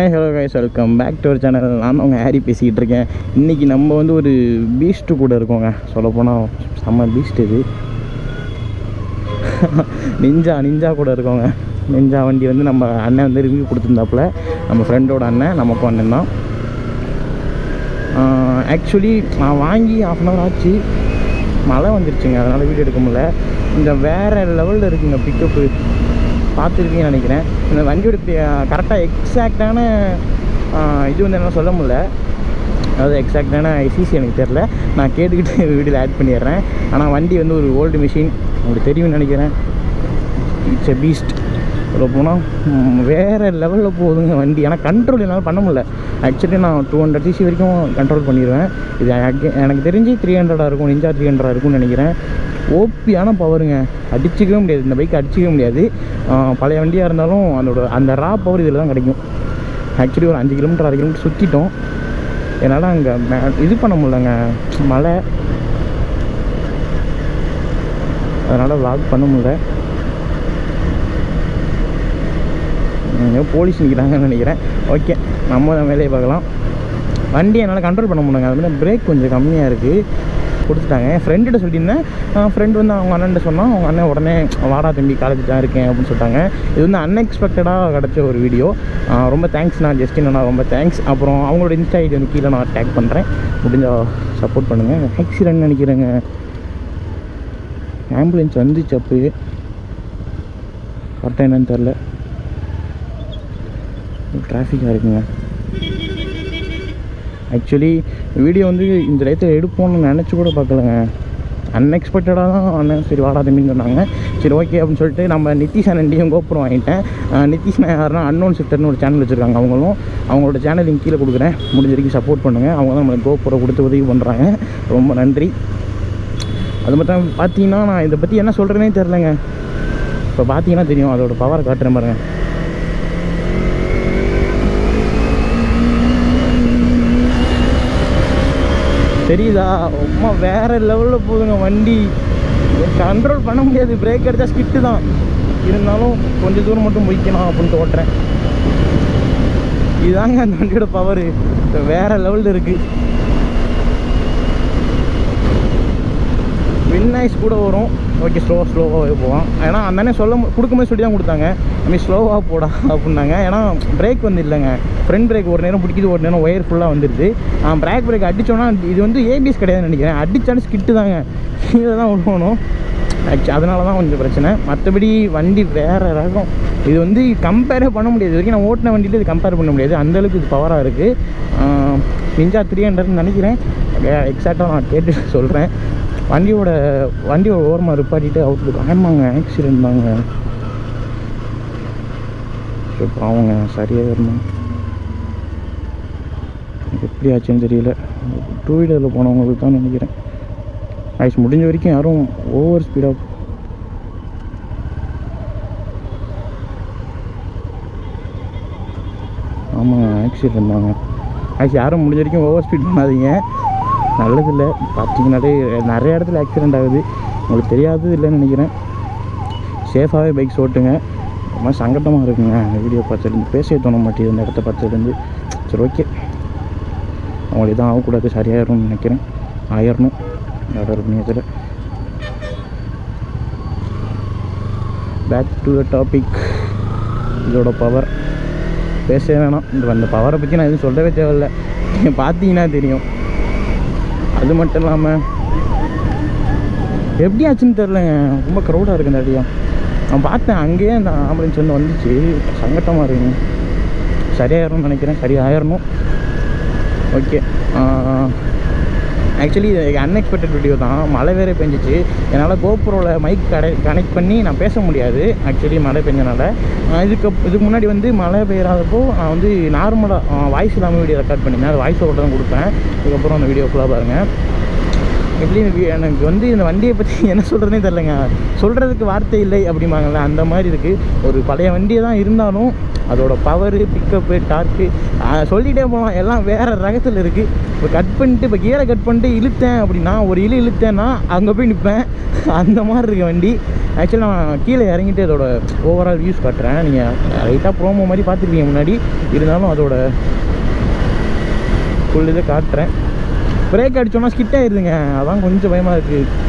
Hi hello guys, welcome back to our channel. நான் உங்கள் Harry பேசிக்கிட்டு இருக்கேன். இன்றைக்கி நம்ம வந்து ஒரு பீஸ்ட்டு கூட இருக்கோங்க. சொல்லப்போனால் செம்ம பீஸ்ட் இது. நிஞ்சா கூட இருக்கோங்க. நிஞ்சா வண்டி வந்து நம்ம அண்ணன் வந்து ரிவ்யூ கொடுத்துருந்தாப்புல. நம்ம ஃப்ரெண்டோட அண்ணன், நமக்கும் அண்ணன் தான். ஆக்சுவலி நான் வாங்கி 1/2 hour ஆச்சு. மழை வந்துருச்சுங்க, அதனால் வீடியோ எடுக்க முடியல. கொஞ்சம் வேறு லெவலில் இருக்குங்க பிக்கப்பு. பார்த்துருக்கீங்கன்னு நினைக்கிறேன். இந்த வண்டியோட கரெக்டாக எக்ஸாக்டான இது வந்து என்ன சொல்ல முடியல. அதாவது எக்ஸாக்டான ஐசிசி எனக்கு தெரில. நான் கேட்டுக்கிட்டு வீடியோவில் ஆட் பண்ணிடுறேன். ஆனால் வண்டி வந்து ஒரு ஓல்டு மிஷின், உங்களுக்கு தெரியும்னு நினைக்கிறேன். It's a Beast. சொல்ல போனால் வேறு லெவலில் போகுதுங்க வண்டி. ஆனால் கண்ட்ரோல் என்னால் பண்ண முடியல. ஆக்சுவலி நான் 200cc வரைக்கும் கண்ட்ரோல் பண்ணிடுவேன். இது எனக்கு தெரிஞ்சு 300 இருக்கும், நிஞ்சா 300 இருக்கும்னு நினைக்கிறேன். ஓபியான பவருங்க, அடிச்சிக்கவே முடியாது. இந்த பைக் அடிச்சிக்கவே முடியாது. பழைய வண்டியாக இருந்தாலும் அந்த ரா பவர் இதில் தான் கிடைக்கும். ஆக்சுவலி ஒரு 5 கிலோமீட்டர் 6 கிலோமீட்டர் சுற்றிட்டோம். என்னால் அங்கே இது பண்ண முடியலங்க, மழை. அதனால் vlog பண்ண முடியல. போலீஸ் நிற்கிறாங்கன்னு நினைக்கிறேன். ஓகே, நம்ம வேலையை பார்க்கலாம். வண்டி என்னால் கண்ட்ரோல் பண்ண முடியலங்க. அது மாதிரி பிரேக் கொஞ்சம் கம்மியாக இருக்குது. கொடுத்துட்டாங்க. என் ஃப்ரெண்ட்கிட்ட சொல்லியிருந்தேன். ஃப்ரெண்டு வந்து அவங்க அண்ணன்ட்ட சொன்னால், அவங்க அண்ணன் உடனே வாடா தம்பி காலேஜ் தான் இருக்கேன் அப்படின்னு சொல்லிட்டாங்க. இது வந்து அன்எக்ஸ்பெக்டடாக கிடச்ச ஒரு வீடியோ. ரொம்ப தேங்க்ஸ் நான் ஜஸ்டின் அண்ணா, ரொம்ப தேங்க்ஸ். அப்புறம் அவங்களோட இன்ஸ்டா ஐடி வந்து கீழே நான் டேக் பண்ணுறேன். முடிஞ்சால் சப்போர்ட் பண்ணுங்கள். ஆக்சிடென்ட் நினைக்கிறேங்க. ஆம்புலன்ஸ் வந்துச்சு அப்போயே, கரெக்டாக என்னன்னு தெரில. டிராஃபிக்காக இருக்குங்க. ஆக்சுவலி வீடியோ வந்து இந்த டயத்தில் எடுப்போம்னு நினச்சி கூட பார்க்கலங்க. அன்எக்ஸ்பெக்டடாக தான் அண்ணன் சரி வாடா தம்பின்னு சொன்னாங்க. சரி ஓகே அப்படின்னு சொல்லிட்டு நம்ம நிதிஷ் அண்ணன்டையும் கோப்ரோ வாங்கிட்டேன். நிதிஷ் யாருன்னா அன்னோன் சிஸ்டர்னு ஒரு சேனல் வச்சுருக்காங்க. அவங்களோட சேனல் லிங்க் கீழே கொடுக்குறேன். முடிஞ்ச வரைக்கும் சப்போர்ட் பண்ணுங்கள். அவங்க தான் நம்மளுக்கு கோப்ரோ கொடுத்து உதவி பண்ணுறாங்க. ரொம்ப நன்றி. அது மட்டும் பார்த்தீங்கன்னா நான் இதை பற்றி என்ன சொல்கிறேனே தெரிலங்க. இப்போ பார்த்தீங்கன்னா தெரியும், அதோட பவரை காட்டுறேன் பாருங்க. தெரியுதா? ரொம்ப வேறு லெவலில் போகுதுங்க வண்டி. கண்ட்ரோல் பண்ண முடியாது. பிரேக் அடித்தா ஸ்கிட்டு தான். இருந்தாலும் கொஞ்சம் தூரம் மட்டும் போய்க்கணும் அப்படின்ட்டு ஓட்டுறேன். இதுதாங்க அந்த வண்டியோட பவர். வேறு லெவலில் இருக்குது. வின்னாய்ஸ் கூட வரும். ஓகே, ஸ்லோவாகவே போவோம். ஏன்னா அந்தனே கொடுக்கும்போது சொல்லி தான் கொடுத்தாங்க, நம்ம ஸ்லோவாக போடா அப்படின்னாங்க. ஏன்னா பிரேக் வந்து இல்லைங்க. ஃப்ரண்ட் பிரேக் ஒரு நேரம் பிடிக்குது, ஒரு நேரம் ஒயர் ஃபுல்லாக வந்துடுது. பிரேக் பிரேக் அடித்தோன்னா இது வந்து ஏபிஎஸ் கிடையாதுன்னு நினைக்கிறேன். அடித்தாலும் ஸ்கிட்டு தாங்க, கீழே தான் விழுவணும். அதனால தான் கொஞ்சம் பிரச்சனை. மற்றபடி வண்டி வேறு ரகம். இது வந்து கம்பேரே பண்ண முடியாது. இது வரைக்கும் நான் ஓட்டின வண்டியில் இது கம்பேர் பண்ண முடியாது. அந்தளவுக்கு இது பவராக இருக்குது. நிஞ்சா 300ன்னு நினைக்கிறேன். எக்ஸாக்டாக நான் கேட்டு சொல்கிறேன். வண்டியோட ஓரமாக ரிப்பாட்டிட்டு அவுட்லுக். ஆமாங்க, ஆக்சிடென்ட் தாங்க. இப்போ அவங்க சரியாக வரணும். எப்படி ஆச்சுன்னு தெரியல. 2 வீலரில் போனவங்களுக்கு தான் நினைக்கிறேன். ஆயிடுச்சு. முடிஞ்ச வரைக்கும் யாரும் ஓவர் ஸ்பீடாக. ஆமாங்க, ஆக்சிடென்ட் தாங்க. ஆக்சுவலி யாரும் முடிஞ்ச வரைக்கும் ஓவர் ஸ்பீட் பண்ணாதீங்க, நல்லதில்லை. பார்த்தீங்கன்னாலே நிறைய இடத்துல ஆக்சிடெண்ட் ஆகுது. உங்களுக்கு தெரியாது இல்லைன்னு நினைக்கிறேன். சேஃபாகவே பைக்ஸ் ஓட்டுங்க. ரொம்ப சங்கடமாக இருக்குங்க அந்த வீடியோ பார்த்துலேருந்து. பேசவே தோண மாட்டேங்குது இந்த இடத்த பார்த்துலேருந்து. சரி ஓகே, அவங்களுக்கு தான் ஆகக்கூடாது, சரியாயிரும்னு நினைக்கிறேன். ஆயிரணும் அதோட நேரத்தில். Back to the topic. இதோட பவர் பேசவே வேணாம். அந்த பவரை பற்றி நான் எதுவும் சொல்லவே தேவையில்லை, நீங்கள் பார்த்தீங்கன்னா தெரியும். அது மட்டும் இல்லாமல் எப்படி ஆச்சுன்னு தெரிலங்க. ரொம்ப க்ரௌடாக இருக்குது இந்த அடியாக. நான் பார்த்தேன், அங்கேயே அந்த ஆம்புலன்ஸ் வந்து வந்துச்சு. சங்கட்டமாக இருக்குங்க. சரியாயிரணும்னு நினைக்கிறேன். சரியாயிரணும். ஓகே, ஆக்சுவலி இது அன்எக்ஸ்பெக்டட் வீடியோ தான். மழை வேறு பெஞ்சிச்சு. என்னால் கோப்ரோவில் மைக் கனெக்ட் பண்ணி நான் பேச முடியாது. ஆக்சுவலி மழை பெஞ்சனால. இதுக்கு முன்னாடி வந்து மழை பெய்யாதப்போ நான் வந்து நார்மலாக வாய்ஸ் இல்லாமல் வீடியோ ரெக்கார்ட் பண்ணியிருந்தேன். அது வாய்ஸ் ஓவர் தான் கொடுப்பேன். இதுக்கப்புறம் அந்த வீடியோ ஃபுல்லாக பாருங்கள். எப்படி எனக்கு வந்து இந்த வண்டியை பற்றி என்ன சொல்கிறதுனே தெரிலங்க. சொல்கிறதுக்கு வார்த்தை இல்லை அப்படிம்பாங்கள்ல, அந்த மாதிரி இருக்குது. ஒரு பழைய வண்டியை தான் இருந்தாலும் அதோட பவரு, பிக்கப்பு, டார்க்கு சொல்லிகிட்டே போகலாம். எல்லாம் வேறு ரகத்தில் இருக்குது. இப்போ கட் பண்ணிட்டு, இப்போ கியரை கட் பண்ணிட்டு இழுத்தேன் அப்படின்னா, ஒரு இழுத்தேன்னா அங்கே போய் நிற்பேன். அந்த மாதிரி இருக்குது வண்டி. ஆக்சுவலி நான் கீழே இறங்கிட்டு அதோட ஓவரால் வியூஸ் காட்டுறேன். நீங்கள் ரைட்டாக ப்ரோமோ மாதிரி பார்த்துருக்கீங்க முன்னாடி, இருந்தாலும் அதோட ஃபுல் இதை காட்டுறேன். பிரேக் அடித்தோன்னா ஸ்கிட் ஆகிடுதுங்க, அதான் கொஞ்சம் பயமாக இருக்குது.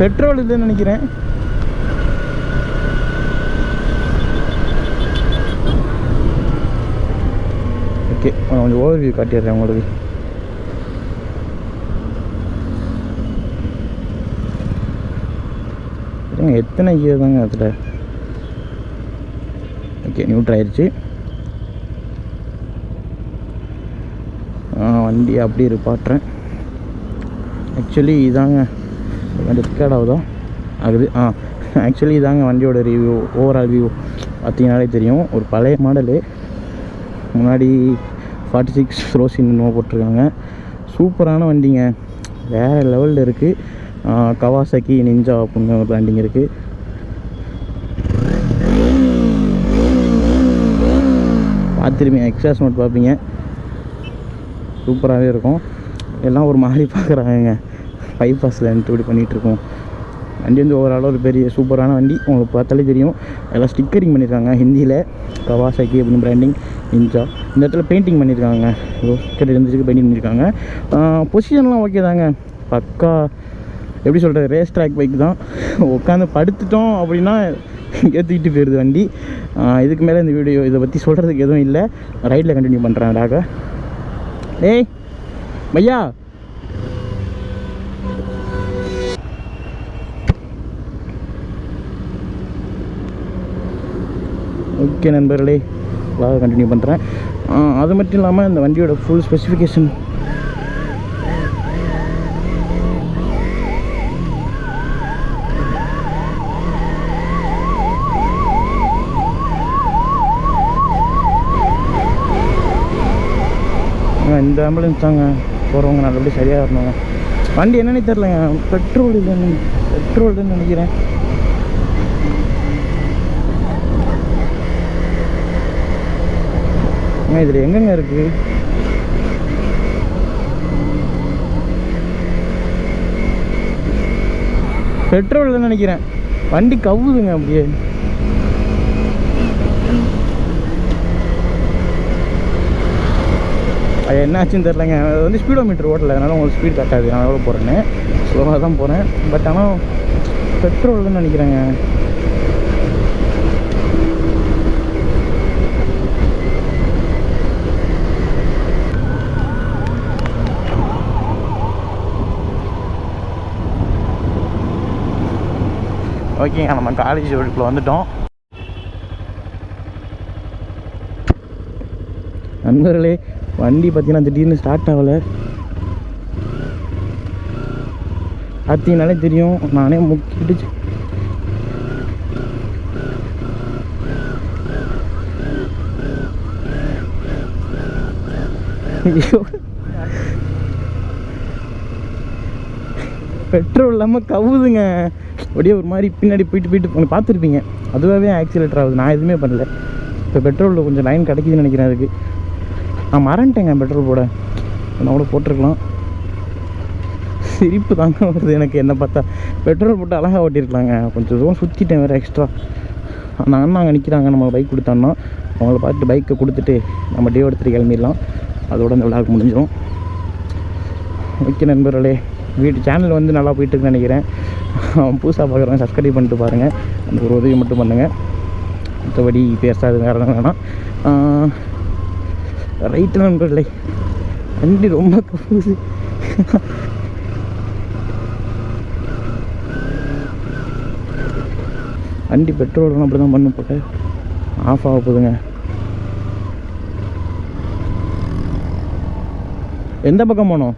பெட்ரோல் இதுன்னு நினைக்கிறேன். ஓகே, கொஞ்சம் ஓவர் வியூ காட்டிடுறேன் உங்களுக்கு. எத்தனை கியர் தாங்க அதில்? ஓகே, நியூட்ரல் ஆயிடுச்சு. வண்டி அப்படி இருப்பாட்டுறேன். ஆக்சுவலி இதாங்க வண்டி ரெக்கார்ட் ஆகுது. ஆக்சுவலி இதாங்க வண்டியோட ரிவ்யூ, ஓவரால் வியூ பார்த்தீங்கன்னாலே தெரியும். ஒரு பழைய மாடலு, முன்னாடி 46 ரோசின் போட்டிருக்காங்க. சூப்பரான வண்டிங்க, வேறு லெவலில் இருக்குது. கவாசாக்கி நிஞ்சா அப்படின்னு ஒரு பிராண்டிங் இருக்குது. பார்த்துருப்பீங்க, எக்ஸாஸ் நோட் பார்ப்பீங்க, சூப்பராகவே இருக்கும். எல்லாம் ஒரு மாதிரி பார்க்குறாங்க, பைபாஸில் இப்படி பண்ணிகிட்ருக்கோம். வண்டி வந்து ஓவராலாக ஒரு பெரிய சூப்பரான வண்டி, உங்களுக்கு பார்த்தாலே தெரியும். எல்லாம் ஸ்டிக்கரிங் பண்ணியிருக்காங்க ஹிந்தியில், கவாசாக்கி அப்படின்னு பிராண்டிங், நிஞ்சா. இந்த இடத்துல பெயிண்டிங் பண்ணியிருக்காங்க, ஸ்டிக்கர் இருந்துச்சுக்கு பெயிண்டிங் பண்ணியிருக்காங்க. பொசிஷன்லாம் ஓகே தாங்க, பக்கா. எப்படி சொல்கிறது, ரேஸ் ட்ராக் பைக் தான். உட்காந்து படுத்துட்டோம் அப்படின்னா ஏற்றிக்கிட்டு போயிடுது வண்டி. இதுக்கு மேலே இந்த வீடியோ இதை பற்றி சொல்கிறதுக்கு எதுவும் இல்லை, ரைடில் கண்டினியூ பண்ணுறேன். டாக ஏய் பையா, ஓகே நண்பர்களே, லாக கண்டினியூ பண்ணுறேன். அது மட்டும் இல்லாமல் இந்த வண்டியோட ஃபுல் ஸ்பெசிஃபிகேஷன் இந்த ஆம்புலன்ஸ் தாங்க போகிறவங்க நல்லபடியாக சரியாக வரணுங்க. வண்டி என்னன்னு தெரிலங்க, பெட்ரோல் இல்லைன்னு நினைக்கிறேன். இதில் எங்கெங்க இருக்குது? பெட்ரோல் இல்லைன்னு நினைக்கிறேன். வண்டி கவுதுங்க அப்படியே. அது என்ன ஆச்சுன்னு தெரிலங்க. அது வந்து ஸ்பீடோமீட்டர் ஓட்டலை, அதனால் உங்களுக்கு ஸ்பீட் காட்டாது. நான் எவ்வளோ போகிறேன்னு ஸ்லோவாக தான் போகிறேன். பட் ஆனால் பெட்ரோல்னு நினைக்கிறேங்க. ஓகேங்க, நம்ம காலேஜ் ரோடுக்குள்ளே வந்துட்டோம். நண்பர்களே, வண்டி பார்த்தீங்கன்னா திடீர்னு ஸ்டார்ட் ஆகலை. பார்த்தீங்கனாலே தெரியும், நானே முக்கிட்டு பெட்ரோல் இல்லாமல் கவுதுங்க. அப்படியே ஒரு மாதிரி பின்னாடி போயிட்டு பார்த்துருப்பீங்க, அதுவாகவே ஆக்சிலேட்டர் ஆகுது. நான் எதுவுமே பண்ணல. இப்போ பெட்ரோலில் கொஞ்சம் லைன் கிடைக்குதுன்னு நினைக்கிறேன். அதுக்கு நான் மறந்துட்டேங்க பெட்ரோல் போட, நான் கூட போட்டிருக்கலாம். சிரிப்பு தாங்க வருது எனக்கு. என்ன பார்த்தா பெட்ரோல் போட்டு அழகாக ஓட்டியிருக்கலாங்க. கொஞ்சம் தூரம் சுற்றிட்டேன் வேறு எக்ஸ்ட்ரா. அந்த அண்ணா அங்கே நிற்கிறாங்க, நம்ம பைக் கொடுத்தோன்னா அவங்கள பார்த்துட்டு பைக்கை கொடுத்துட்டு நம்ம டே எடுத்துகிட்டு கிளம்பிடலாம். அதோட இந்த விழாவுக்கு முடிஞ்சிடும். ஓகே நண்பர்களே, வீட்டு சேனல் வந்து நல்லா போயிட்டுருக்குன்னு நினைக்கிறேன். புதுசாக பார்க்குறவங்க சப்ஸ்கிரைப் பண்ணிட்டு பாருங்கள். அந்த ஒரு உதவி மட்டும் பண்ணுங்கள், மற்றபடி பேசாது வேறு வேணாம். ரைட்டு நண்பர்களே, வண்டி ரொம்ப கவுது. வண்டி பெட்ரோல்லாம் அப்படி தான் பண்ண போட்டு ஆஃப் ஆக போகுதுங்க. எந்த பக்கம் போனோம்?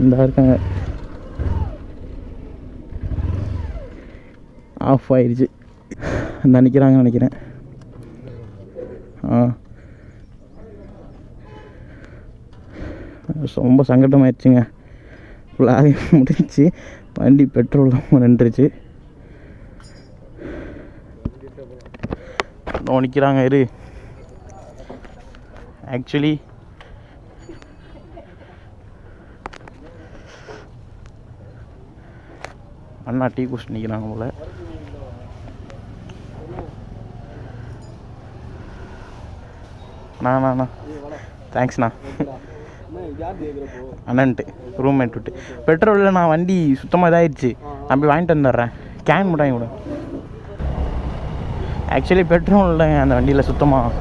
இந்த இருக்காங்க, ஆஃப் ஆயிடுச்சு. இந்த நிற்கிறாங்கன்னு நினைக்கிறேன். ரொம்ப சங்கடமாயிடுச்சுங்க. ஃபுல்லாக முடிஞ்சு வண்டி பெட்ரோல் நின்றுச்சு. நிற்கிறாங்க இரு. ஆக்சுவலி அண்ணா டீ குடிச்சு நிற்கிறாங்க போல். அண்ணா தேங்க்ஸ்ண்ணா. அண்ணன்ட்டு ரூம்மேட் விட்டு பெட்ரோலில் நான் வண்டி சுத்தமாக இதாகிடுச்சு. நான் போய் வாங்கிட்டு வந்துடுறேன். கேன் மட்டும் வாங்கி விடு. ஆக்சுவலி பெட்ரோல் இல்லைங்க அந்த வண்டியில் சுத்தமாக.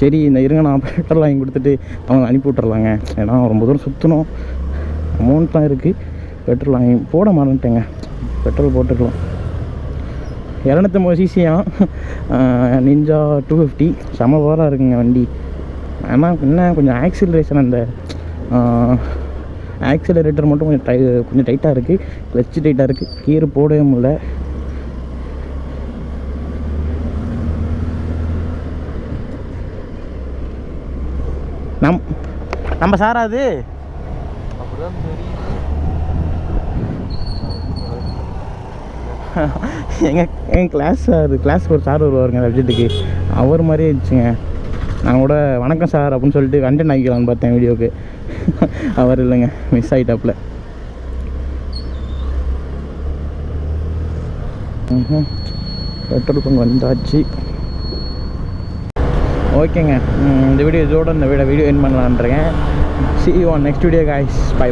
சரி இந்த இருங்க நான் பெட்ரோல் வாங்கி கொடுத்துட்டு அவங்க அனுப்பி விட்றலாங்க. ஏன்னா ரொம்ப தூரம் சுற்றணும், அமௌண்ட்லாம் இருக்குது. பெட்ரோல் வாங்கி போட மாட்டேங்க. பெட்ரோல் போட்டுக்கலாம். 250 சிசியாக நிஞ்சா 250 செம பவராக இருக்குங்க வண்டி. ஆனால் என்ன கொஞ்சம் ஆக்சிலரேஷன் அந்த ஆக்சிலரேட்டர் மட்டும் கொஞ்சம் டைட்டாக இருக்குது. கிளச்சு டைட்டாக இருக்குது. கீர் போடவே முடியல. நம்ம சாரா அது எங்கள் கிளாஸ் ஒரு சார் வருவாருங்க சப்ஜெக்ட்டுக்கு. அவர் மாதிரியே இருந்துச்சுங்க. நான் கூட வணக்கம் சார் அப்படின்னு சொல்லிட்டு கண்டென்ட் ஆகிக்கலான்னு பார்த்தேன் வீடியோவுக்கு. அவர் இல்லைங்க, மிஸ் ஆகிட்டாப்புல. பெட்ரோல் பங்க் வந்தாச்சு. ஓகேங்க, இந்த வீடியோ இதோட இந்த வீடியோ எண்ட் பண்ணலான்றேன். See you on next video guys. Bye.